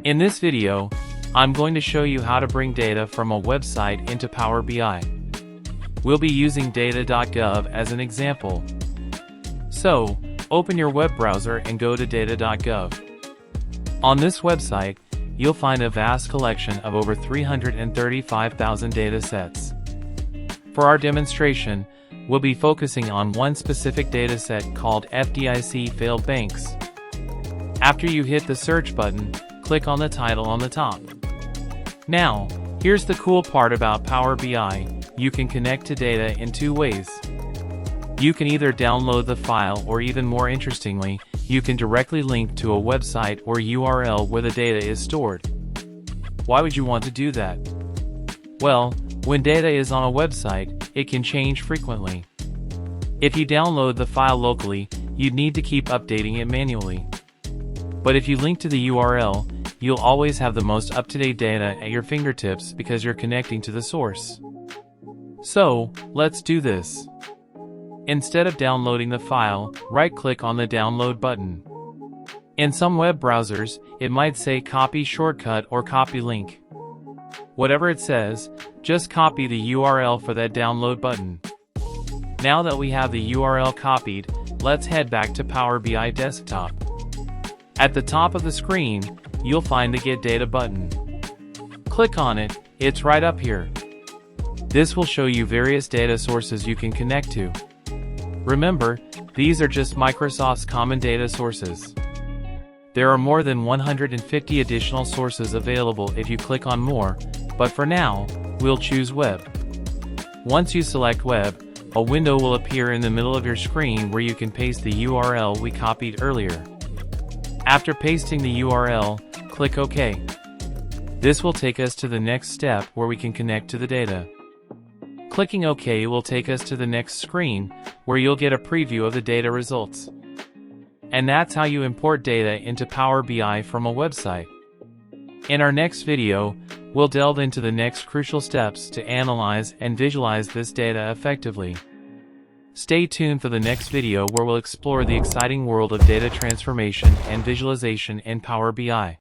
In this video, I'm going to show you how to bring data from a website into Power BI. We'll be using data.gov as an example. So, open your web browser and go to data.gov. On this website, you'll find a vast collection of over 335,000 data sets. For our demonstration, we'll be focusing on one specific data set called FDIC failed banks. After you hit the search button, click on the title on the top. Now, here's the cool part about Power BI. You can connect to data in two ways. You can either download the file, or even more interestingly, you can directly link to a website or URL where the data is stored. Why would you want to do that? Well, when data is on a website, it can change frequently. If you download the file locally, you'd need to keep updating it manually. But if you link to the URL, you'll always have the most up-to-date data at your fingertips because you're connecting to the source. So, let's do this. Instead of downloading the file, right-click on the download button. In some web browsers, it might say copy shortcut or copy link. Whatever it says, just copy the URL for that download button. Now that we have the URL copied, let's head back to Power BI Desktop. At the top of the screen, you'll find the Get Data button. Click on it, it's right up here. This will show you various data sources you can connect to. Remember, these are just Microsoft's common data sources. There are more than 150 additional sources available if you click on More, but for now, we'll choose Web. Once you select Web, a window will appear in the middle of your screen where you can paste the URL we copied earlier. After pasting the URL, click OK. This will take us to the next step where we can connect to the data. Clicking OK will take us to the next screen, where you'll get a preview of the data results. And that's how you import data into Power BI from a website. In our next video, we'll delve into the next crucial steps to analyze and visualize this data effectively. Stay tuned for the next video where we'll explore the exciting world of data transformation and visualization in Power BI.